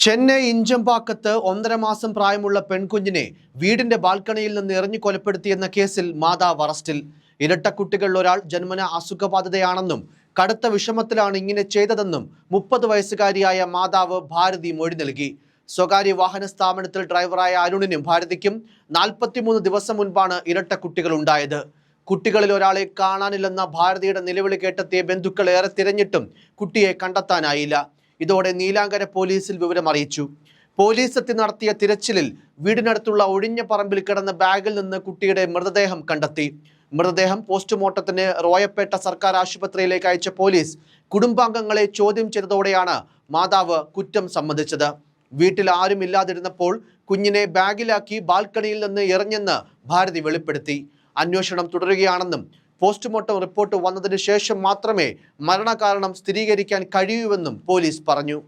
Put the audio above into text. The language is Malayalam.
ചെന്നൈ ഇഞ്ചമ്പാക്കത്ത് 1.5 മാസം പ്രായമുള്ള പെൺകുഞ്ഞിനെ വീടിന്റെ ബാൽക്കണിയിൽ നിന്ന് എറിഞ്ഞു കൊലപ്പെടുത്തിയെന്ന കേസിൽ മാതാവ് അറസ്റ്റിൽ. ഇരട്ടക്കുട്ടികളിൽ ഒരാൾ ജന്മന അസുഖബാധിതയാണെന്നും കടുത്ത വിഷമത്തിലാണ് ഇങ്ങനെ ചെയ്തതെന്നും 30 വയസ്സുകാരിയായ മാതാവ് ഭാരതി മൊഴി നൽകി. സ്വകാര്യ വാഹന സ്ഥാപനത്തിൽ ഡ്രൈവറായ അരുണിനും ഭാരതിക്കും 43 ദിവസം മുൻപാണ് ഇരട്ടക്കുട്ടികൾ ഉണ്ടായത്. കുട്ടികളിൽ ഒരാളെ കാണാനില്ലെന്ന ഭാരതിയുടെ നിലവിളി കേട്ടെത്തിയ ബന്ധുക്കൾ ഏറെ തിരഞ്ഞിട്ടും കുട്ടിയെ കണ്ടെത്താനായില്ല. ഇതോടെ നീലാങ്കര പോലീസിൽ വിവരം അറിയിച്ചു. പോലീസ് എത്തി നടത്തിയ തിരച്ചിലിൽ വീടിനടുത്തുള്ള ഒഴിഞ്ഞ പറമ്പിൽ കിടന്ന ബാഗിൽ നിന്ന് കുട്ടിയുടെ മൃതദേഹം കണ്ടെത്തി. മൃതദേഹം പോസ്റ്റ്മോർട്ടത്തിന് റോയപ്പേട്ട സർക്കാർ ആശുപത്രിയിലേക്ക് അയച്ച പോലീസ് കുടുംബാംഗങ്ങളെ ചോദ്യം ചെയ്തതോടെയാണ് മാതാവ് കുറ്റം സമ്മതിച്ചത്. വീട്ടിൽ ആരുമില്ലാതിരുന്നപ്പോൾ കുഞ്ഞിനെ ബാഗിലാക്കി ബാൽക്കണിയിൽ നിന്ന് എറിഞ്ഞെന്ന് ഭാരതി വെളിപ്പെടുത്തി. അന്വേഷണം തുടരുകയാണെന്നും പോസ്റ്റ്മോർട്ടം റിപ്പോർട്ട് വന്നതിന് ശേഷം മാത്രമേ മരണകാരണം സ്ഥിരീകരിക്കാൻ കഴിയൂവെന്നും പോലീസ് പറഞ്ഞു.